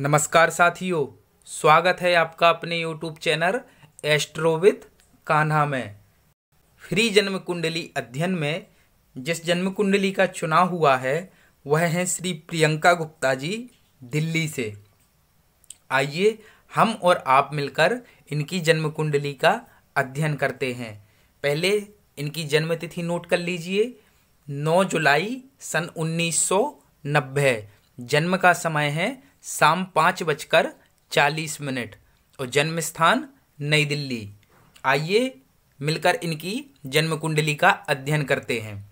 नमस्कार साथियों, स्वागत है आपका अपने YouTube channel astro with Kanha में। फ्री जन्म कुंडली अध्ययन में जिस जन्म कुंडली का चुनाव हुआ है वह है श्री प्रियंका गुप्ता जी, दिल्ली से। आइए हम और आप मिलकर इनकी जन्म कुंडली का अध्ययन करते हैं। पहले इनकी जन्म तिथि नोट कर लीजिए, 9 जुलाई सन 1990। जन्म का समय है शाम 5:40 और जन्म स्थान नई दिल्ली। आइए मिलकर इनकी जन्म कुंडली का अध्ययन करते हैं।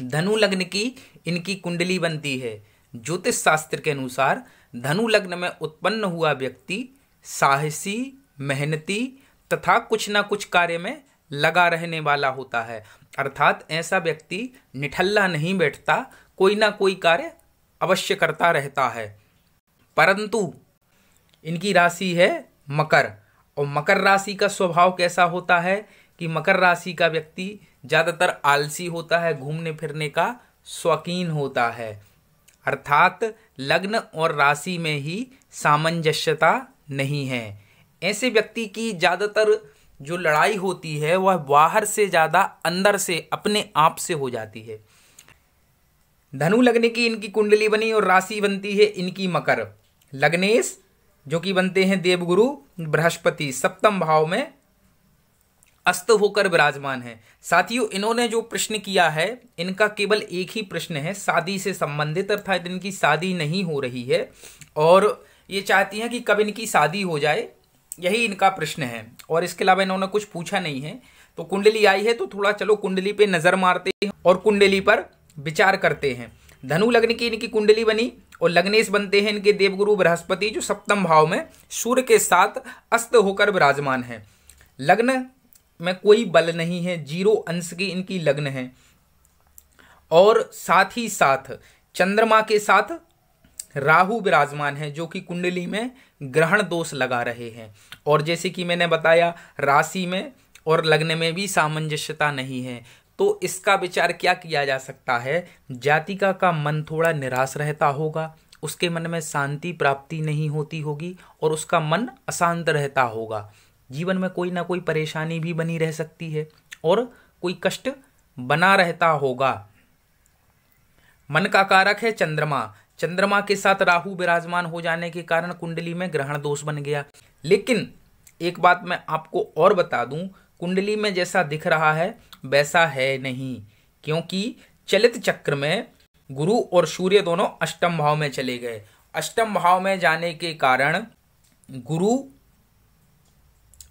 धनु लग्न की इनकी कुंडली बनती है। ज्योतिष शास्त्र के अनुसार धनु लग्न में उत्पन्न हुआ व्यक्ति साहसी, मेहनती तथा कुछ न कुछ कार्य में लगा रहने वाला होता है। अर्थात ऐसा व्यक्ति निठल्ला नहीं बैठता, कोई ना कोई कार्य अवश्य करता रहता है। परंतु इनकी राशि है मकर, और मकर राशि का स्वभाव कैसा होता है कि मकर राशि का व्यक्ति ज़्यादातर आलसी होता है, घूमने फिरने का शौकीन होता है। अर्थात लग्न और राशि में ही सामंजस्यता नहीं है। ऐसे व्यक्ति की ज़्यादातर जो लड़ाई होती है वह बाहर से ज़्यादा अंदर से अपने आप से हो जाती है। धनु लग्न की इनकी कुंडली बनी और राशि बनती है इनकी मकर। लग्नेश जो कि बनते हैं देवगुरु बृहस्पति, सप्तम भाव में अस्त होकर विराजमान है। साथियों, इन्होंने जो प्रश्न किया है इनका केवल एक ही प्रश्न है, शादी से संबंधित। अर्थात इनकी शादी नहीं हो रही है और ये चाहती हैं कि कब इनकी शादी हो जाए, यही इनका प्रश्न है। और इसके अलावा इन्होंने कुछ पूछा नहीं है। तो कुंडली आई है तो थोड़ा चलो कुंडली पे नजर मारते हैं और कुंडली पर विचार करते हैं। धनु लग्न की इनकी कुंडली बनी और लग्नेश बनते हैं इनके देवगुरु बृहस्पति, जो सप्तम भाव में सूर्य के साथ अस्त होकर विराजमान है। लग्न में कोई बल नहीं है, 0 अंश की इनकी लग्न है। और साथ ही साथ चंद्रमा के साथ राहु विराजमान है, जो कि कुंडली में ग्रहण दोष लगा रहे हैं। और जैसे कि मैंने बताया, राशि में और लग्न में भी सामंजस्यता नहीं है। तो इसका विचार क्या किया जा सकता है? जातिका का मन थोड़ा निराश रहता होगा, उसके मन में शांति प्राप्ति नहीं होती होगी और उसका मन अशांत रहता होगा। जीवन में कोई ना कोई परेशानी भी बनी रह सकती है और कोई कष्ट बना रहता होगा। मन का कारक है चंद्रमा। चंद्रमा के साथ राहु विराजमान हो जाने के कारण कुंडली में ग्रहण दोष बन गया। लेकिन एक बात मैं आपको और बता दूं, कुंडली में जैसा दिख रहा है वैसा है नहीं, क्योंकि चलित चक्र में गुरु और सूर्य दोनों अष्टम भाव में चले गए। अष्टम भाव में जाने के कारण गुरु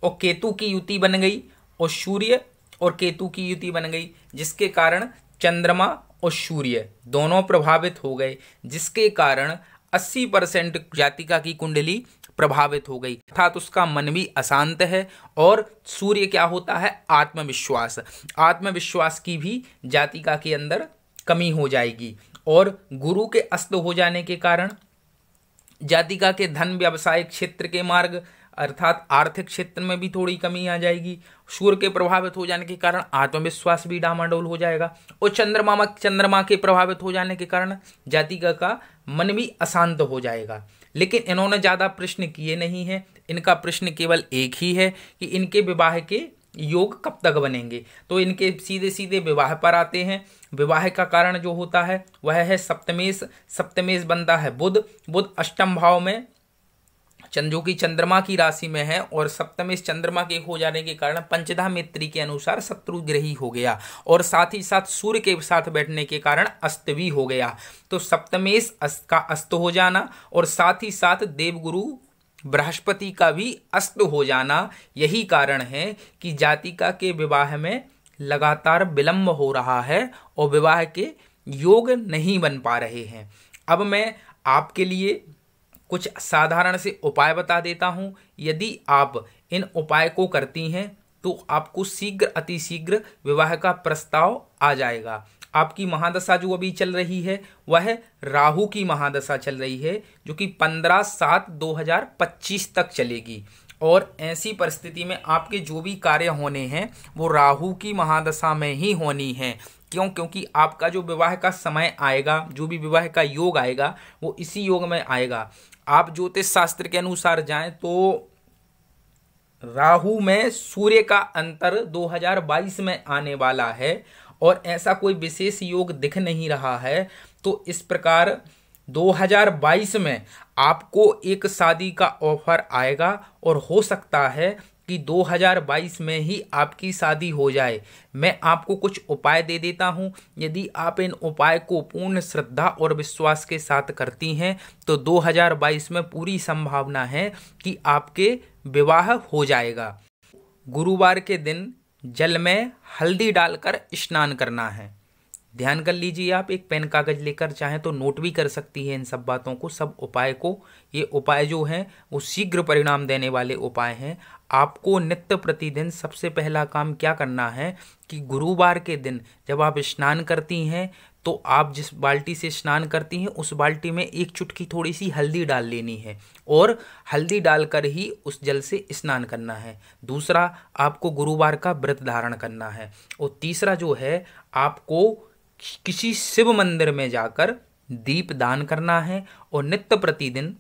और केतु की युति बन गई और सूर्य और केतु की युति बन गई, जिसके कारण चंद्रमा और सूर्य दोनों प्रभावित हो गए, जिसके कारण 80% जातिका की कुंडली प्रभावित हो गई। अर्थात उसका मन भी अशांत है। और सूर्य क्या होता है? आत्मविश्वास। आत्मविश्वास की भी जातिका के अंदर कमी हो जाएगी। और गुरु के अस्त हो जाने के कारण जातिका के धन व्यवसायिक क्षेत्र के मार्ग अर्थात आर्थिक क्षेत्र में भी थोड़ी कमी आ जाएगी। सूर्य के प्रभावित हो जाने के कारण आत्मविश्वास भी डामाडोल हो जाएगा। और चंद्रमा के प्रभावित हो जाने के कारण जातिका का मन भी अशांत हो जाएगा। लेकिन इन्होंने ज़्यादा प्रश्न किए नहीं हैं। इनका प्रश्न केवल एक ही है कि इनके विवाह के योग कब तक बनेंगे। तो इनके सीधे सीधे विवाह पर आते हैं। विवाह का कारण जो होता है वह है सप्तमेश। सप्तमेश बनता है बुध। बुध अष्टम भाव में जो कि चंद्रमा की राशि में है और सप्तमेश चंद्रमा के हो जाने के कारण पंचधा मित्री के अनुसार शत्रुग्रही हो गया और साथ ही साथ सूर्य के साथ बैठने के कारण अस्त भी हो गया। तो सप्तमेश का अस्त हो जाना और साथ ही साथ देवगुरु बृहस्पति का भी अस्त हो जाना, यही कारण है कि जातिका के विवाह में लगातार विलंब हो रहा है और विवाह के योग नहीं बन पा रहे हैं। अब मैं आपके लिए कुछ साधारण से उपाय बता देता हूं। यदि आप इन उपाय को करती हैं तो आपको शीघ्र अतिशीघ्र विवाह का प्रस्ताव आ जाएगा। आपकी महादशा जो अभी चल रही है वह राहु की महादशा चल रही है, जो कि 15/7/2025 तक चलेगी। और ऐसी परिस्थिति में आपके जो भी कार्य होने हैं वो राहु की महादशा में ही होनी है। क्यों? क्योंकि आपका जो विवाह का समय आएगा, जो भी विवाह का योग आएगा, वो इसी योग में आएगा। आप ज्योतिष शास्त्र के अनुसार जाएं तो राहु में सूर्य का अंतर 2022 में आने वाला है और ऐसा कोई विशेष योग दिख नहीं रहा है। तो इस प्रकार 2022 में आपको एक शादी का ऑफर आएगा और हो सकता है कि 2022 में ही आपकी शादी हो जाए। मैं आपको कुछ उपाय दे देता हूं, यदि आप इन उपाय को पूर्ण श्रद्धा और विश्वास के साथ करती हैं तो 2022 में पूरी संभावना है कि आपके विवाह हो जाएगा। गुरुवार के दिन जल में हल्दी डालकर स्नान करना है। ध्यान कर लीजिए, आप एक पेन कागज लेकर चाहें तो नोट भी कर सकती है इन सब बातों को, सब उपाय को। ये उपाय जो हैं वो शीघ्र परिणाम देने वाले उपाय हैं। आपको नित्य प्रतिदिन सबसे पहला काम क्या करना है कि गुरुवार के दिन जब आप स्नान करती हैं तो आप जिस बाल्टी से स्नान करती हैं उस बाल्टी में एक चुटकी थोड़ी सी हल्दी डाल लेनी है और हल्दी डालकर ही उस जल से स्नान करना है। दूसरा, आपको गुरुवार का व्रत धारण करना है। और तीसरा जो है, आपको किसी शिव मंदिर में जाकर दीप दान करना है और नित्य प्रतिदिन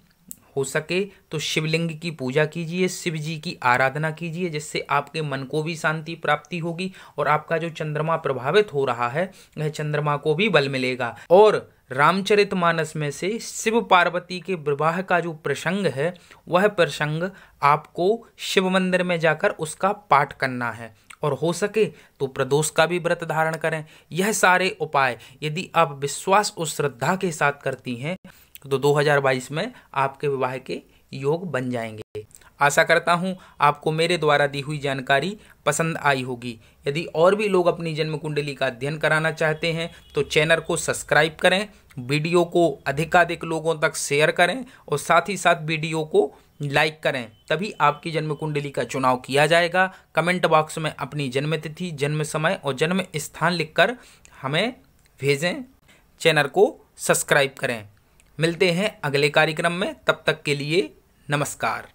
हो सके तो शिवलिंग की पूजा कीजिए, शिव जी की आराधना कीजिए, जिससे आपके मन को भी शांति प्राप्ति होगी और आपका जो चंद्रमा प्रभावित हो रहा है वह चंद्रमा को भी बल मिलेगा। और रामचरितमानस में से शिव पार्वती के विवाह का जो प्रसंग है वह प्रसंग आपको शिव मंदिर में जाकर उसका पाठ करना है और हो सके तो प्रदोष का भी व्रत धारण करें। यह सारे उपाय यदि आप विश्वास और श्रद्धा के साथ करती हैं तो 2022 में आपके विवाह के योग बन जाएंगे। आशा करता हूं आपको मेरे द्वारा दी हुई जानकारी पसंद आई होगी। यदि और भी लोग अपनी जन्म कुंडली का अध्ययन कराना चाहते हैं तो चैनल को सब्सक्राइब करें, वीडियो को अधिकाधिक लोगों तक शेयर करें और साथ ही साथ वीडियो को लाइक करें, तभी आपकी जन्म कुंडली का चुनाव किया जाएगा। कमेंट बॉक्स में अपनी जन्म तिथि, जन्म समय और जन्म स्थान लिखकर हमें भेजें। चैनल को सब्सक्राइब करें। मिलते हैं अगले कार्यक्रम में, तब तक के लिए नमस्कार।